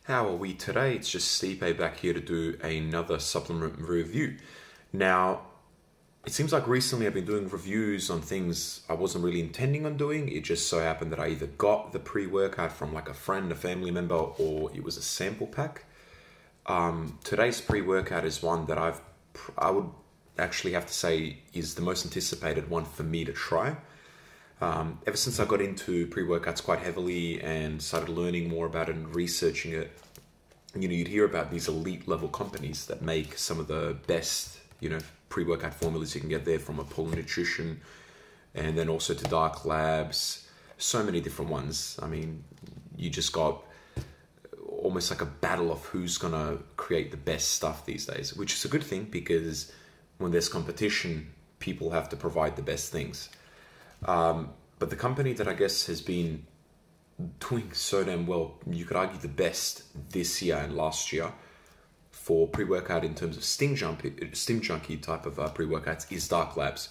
How are we today? It's just Stipe back here to do another supplement review. Now, it seems like recently I've been doing reviews on things I wasn't really intending on doing. It just so happened that I either got the pre-workout from like a friend, a family member, or it was a sample pack. Today's pre-workout is one that I would actually have to say is the most anticipated one for me to try. Ever since I got into pre-workouts quite heavily and started learning more about it and researching it, you'd hear about these elite level companies that make some of the best, pre-workout formulas you can get there, from Apollo Nutrition and then also to Dark Labs, so many different ones. I mean, you just got almost like a battle of who's gonna create the best stuff these days, which is a good thing because when there's competition, people have to provide the best things. But the company that I guess has been doing so damn well, you could argue the best this year and last year for pre-workout in terms of Steam Junkie type of pre-workouts is Dark Labs.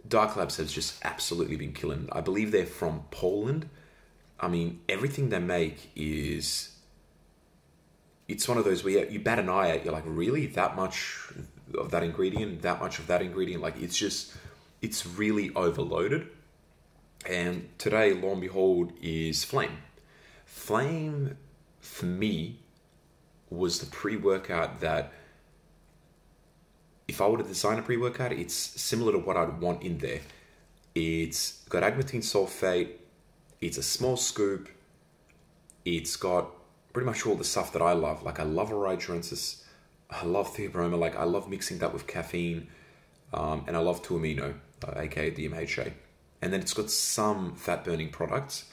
Dark Labs has just absolutely been killing. I believe they're from Poland. I mean, everything they make it's one of those where you bat an eye at, you're like, really? That much of that ingredient, that much of that ingredient? Like, it's really overloaded. And today, lo and behold, is Flame. Flame, for me, was the pre-workout that, if I were to design a pre-workout, it's similar to what I'd want in there. It's got agmatine sulfate, it's a small scoop, it's got pretty much all the stuff that I love. Like, I love Origerensis, I love Theobroma, like, I love mixing that with caffeine, and I love 2-amino, aka DMHA. And then it's got some fat burning products.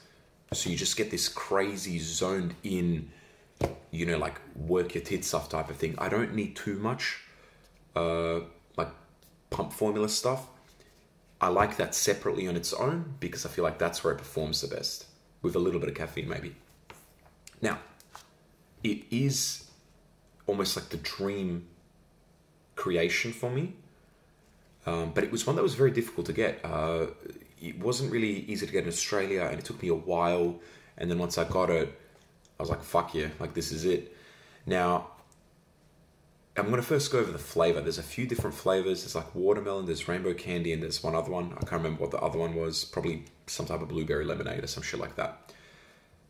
So you just get this crazy zoned in, like work your tits off type of thing. I don't need too much, like pump formula stuff. I like that separately on its own because I feel like that's where it performs the best, with a little bit of caffeine maybe. Now, it is almost like the dream creation for me. But it was one that was very difficult to get. It wasn't really easy to get in Australia, and it took me a while. And then once I got it, I was like, fuck yeah, like this is it. Now, I'm going to first go over the flavor. There's a few different flavors. There's like watermelon, there's rainbow candy, and there's one other one. I can't remember what the other one was. Probably some type of blueberry lemonade or some shit like that.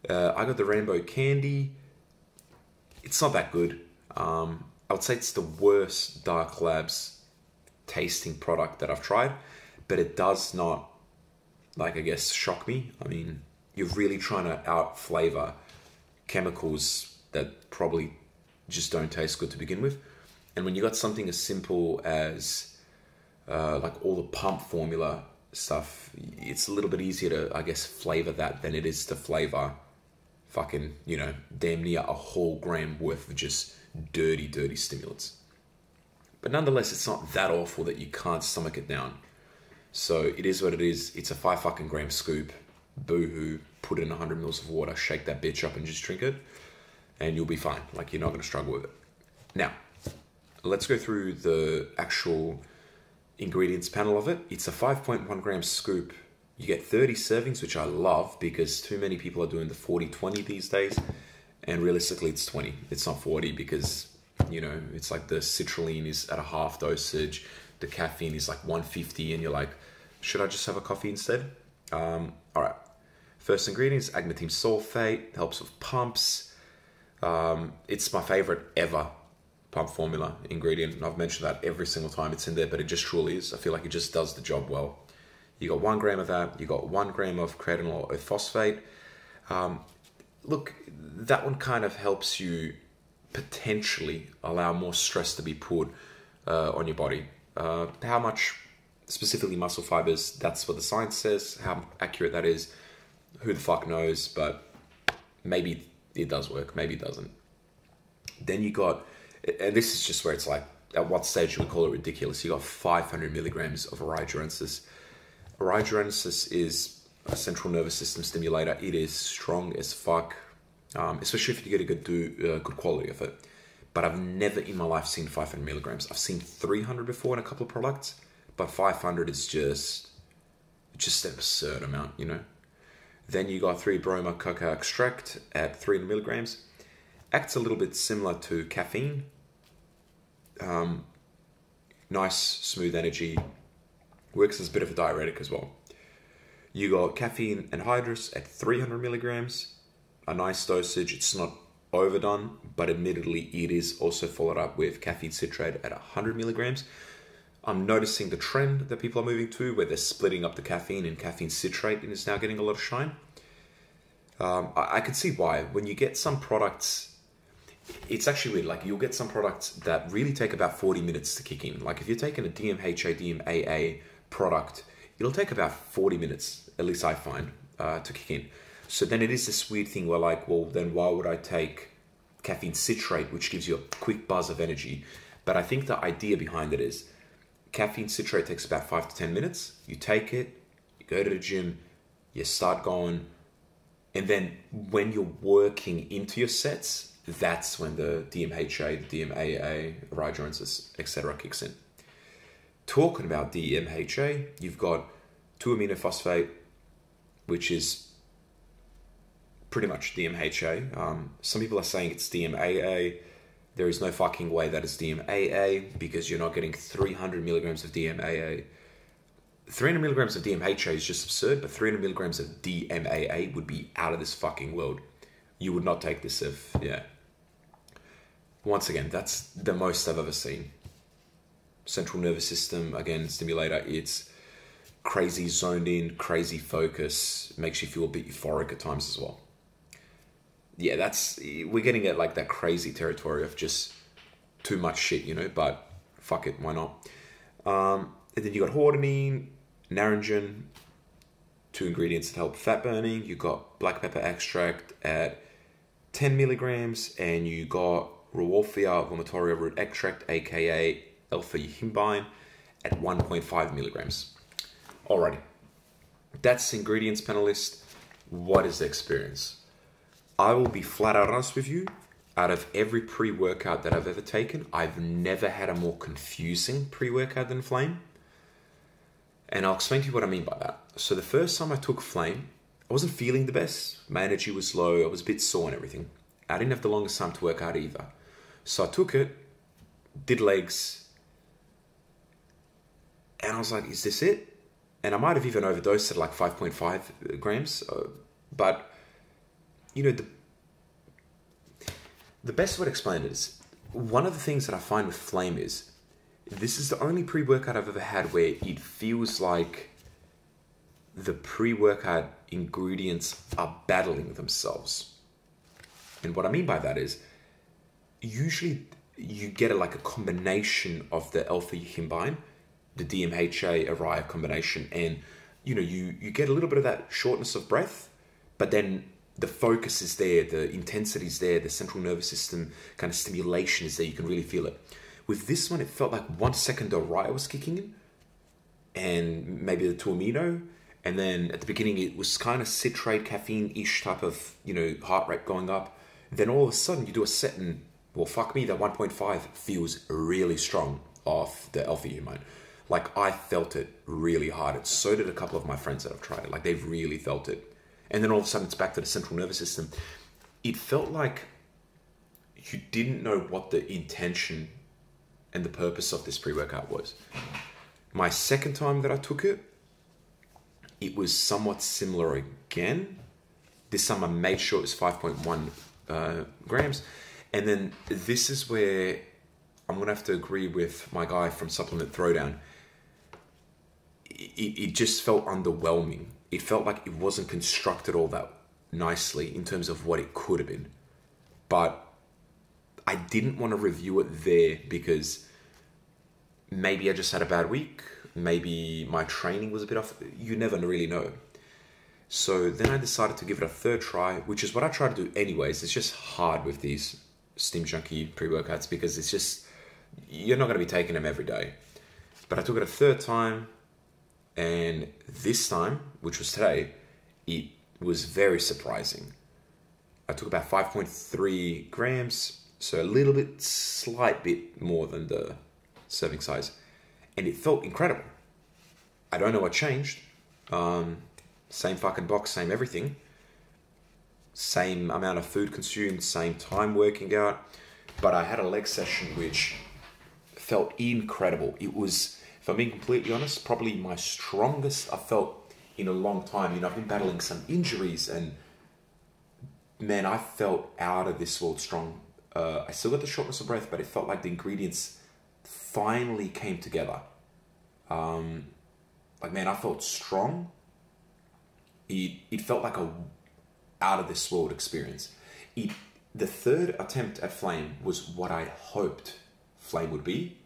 I got the rainbow candy. It's not that good. I would say it's the worst Dark Labs tasting product that I've tried, but it does not, shock me. I mean, you're really trying to out flavor chemicals that probably just don't taste good to begin with. And when you got something as simple as like all the pump formula stuff, it's a little bit easier to, flavor that than it is to flavor fucking, damn near a whole gram worth of just dirty stimulants. But nonetheless, it's not that awful that you can't stomach it down. So it is what it is. It's a 5 fucking gram scoop. Boo-hoo. Put it in 100 mils of water. Shake that bitch up and just drink it. And you'll be fine. Like, you're not going to struggle with it. Now, let's go through the actual ingredients panel of it. It's a 5.1 gram scoop. You get 30 servings, which I love because too many people are doing the 40-20 these days. And realistically, it's 20. It's not 40 because, it's like the citrulline is at a half dosage. The caffeine is like 150 and you're like, should I just have a coffee instead? All right. First ingredient is agmatine sulfate. Helps with pumps. It's my favorite ever pump formula ingredient. And I've mentioned that every single time it's in there, but it just truly is. I feel like it just does the job well. You got 1 gram of that. You got 1 gram of creatinol or phosphate. Look, that one kind of helps you potentially allow more stress to be put on your body. How much specifically muscle fibers, that's what the science says. How accurate that is, who the fuck knows, but maybe it does work, maybe it doesn't. Then you got, and this is just where it's like, at what stage you would call it ridiculous, you got 500 milligrams of Origerensis. Origerensis is a central nervous system stimulator. It is strong as fuck, especially if you get a good quality of it. But I've never in my life seen 500 milligrams. I've seen 300 before in a couple of products, but 500 is just an absurd amount, Then you got 3-broma coca extract at 300 milligrams. Acts a little bit similar to caffeine. Nice, smooth energy. Works as a bit of a diuretic as well. You got caffeine anhydrous at 300 milligrams. A nice dosage. It's not overdone, but admittedly it is also followed up with caffeine citrate at 100 milligrams. I'm noticing the trend that people are moving to where they're splitting up the caffeine, and caffeine citrate is now getting a lot of shine. I can see why. When you get some products, it's actually weird. Like you'll get some products that really take about 40 minutes to kick in. Like if you're taking a DMHA, DMAA product, it'll take about 40 minutes, at least I find, to kick in. So then it is this weird thing where like, well, then why would I take caffeine citrate, which gives you a quick buzz of energy? But I think the idea behind it is caffeine citrate takes about 5 to 10 minutes. You take it, you go to the gym, you start going, and then when you're working into your sets, that's when the DMHA, the DMAA, Rigorans, etc. kicks in. Talking about DMHA, you've got 2-aminophosphate, which is pretty much DMHA. Some people are saying it's DMAA. There is no fucking way that it's DMAA because you're not getting 300 milligrams of DMAA. 300 milligrams of DMHA is just absurd, but 300 milligrams of DMAA would be out of this fucking world. You would not take this if, yeah. Once again, that's the most I've ever seen. Central nervous system, again, stimulator. It's crazy zoned in, crazy focus. Makes you feel a bit euphoric at times as well. Yeah, we're getting at like that crazy territory of just too much shit, you know, but fuck it, why not? And then you got hordenine, naringin, 2 ingredients that help fat burning. You got black pepper extract at 10 milligrams, and you got Rauwolfia vomitoria root extract, aka alpha-yihimbine, at 1.5 milligrams. Alrighty, that's the ingredients panelist. What is the experience? I will be flat out honest with you. Out of every pre-workout that I've ever taken, I've never had a more confusing pre-workout than Flame. And I'll explain to you what I mean by that. So the first time I took Flame, I wasn't feeling the best. My energy was low. I was a bit sore and everything. I didn't have the longest time to work out either. So I took it, did legs, and I was like, is this it? And I might have even overdosed at like 5.5 grams. But, you know, the best way to explain it is, one of the things that I find with Flame is, this is the only pre-workout I've ever had where it feels like the pre-workout ingredients are battling themselves. And what I mean by that is, usually you get like a combination of the alpha-yihimbine, the DMHA Araya combination, and you know, you get a little bit of that shortness of breath, but then the focus is there, the intensity is there, the central nervous system kind of stimulation is there, you can really feel it. With this one, it felt like 1 second the Araya was kicking in, and maybe the 2-amino, and then at the beginning it was kind of citrate, caffeine-ish type of, you know, heart rate going up. Then all of a sudden you do a set and, well, fuck me, that 1.5 feels really strong off the alpha-yihimbine. Like, I felt it really hard. And so did a couple of my friends that have tried it. Like, they've really felt it. And then all of a sudden, it's back to the central nervous system. It felt like you didn't know what the intention and the purpose of this pre-workout was. My second time that I took it, it was somewhat similar again. This time I made sure it was 5.1 grams. And then this is where I'm going to have to agree with my guy from Supplement Throwdown. It just felt underwhelming. It felt like it wasn't constructed all that nicely in terms of what it could have been. But I didn't want to review it there because maybe I just had a bad week. Maybe my training was a bit off. You never really know. So then I decided to give it a third try, which is what I try to do anyways. It's just hard with these Steam Junkie pre-workouts because it's just, you're not going to be taking them every day. But I took it a third time, and this time, which was today, it was very surprising. I took about 5.3 grams, so a little bit, slight bit more than the serving size, and it felt incredible. I don't know what changed. Same fucking box, same everything. same amount of food consumed, same time working out. But I had a leg session which felt incredible. It was, if I'm being completely honest, probably my strongest I felt in a long time. You know, I've been battling some injuries and man, I felt out of this world strong. I still got the shortness of breath, but it felt like the ingredients finally came together. Like man, I felt strong. It felt like a out of this world experience. The third attempt at Flame was what I hoped Flame would be,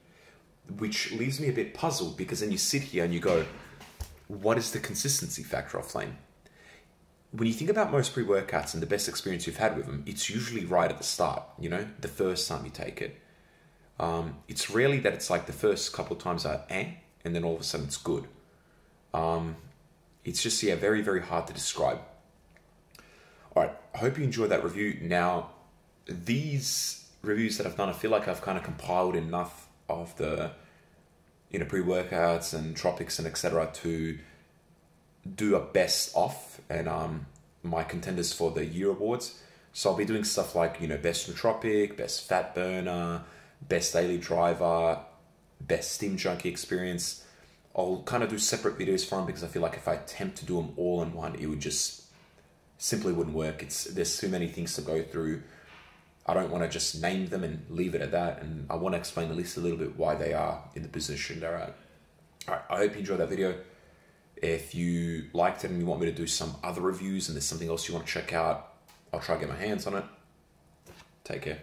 which leaves me a bit puzzled because then you sit here and you go, what is the consistency factor of Flame? When you think about most pre-workouts and the best experience you've had with them, it's usually right at the start, you know, the first time you take it. It's rarely that it's like the first couple of times and then all of a sudden it's good. It's just, yeah, very, very hard to describe. All right, I hope you enjoyed that review. Now, these reviews that I've done, I feel like I've kind of compiled enough of the, you know, pre-workouts and tropics and etc. to do a best off and my contenders for the year awards. So I'll be doing stuff like, you know, best nootropic, best fat burner, best daily driver, best steam junkie experience. I'll kind of do separate videos for them because I feel like if I attempt to do them all in one, it would just simply wouldn't work. There's too many things to go through. I don't want to just name them and leave it at that. And I want to explain at least a little bit why they are in the position they're at. All right, I hope you enjoyed that video. If you liked it and you want me to do some other reviews and there's something else you want to check out, I'll try to get my hands on it. Take care.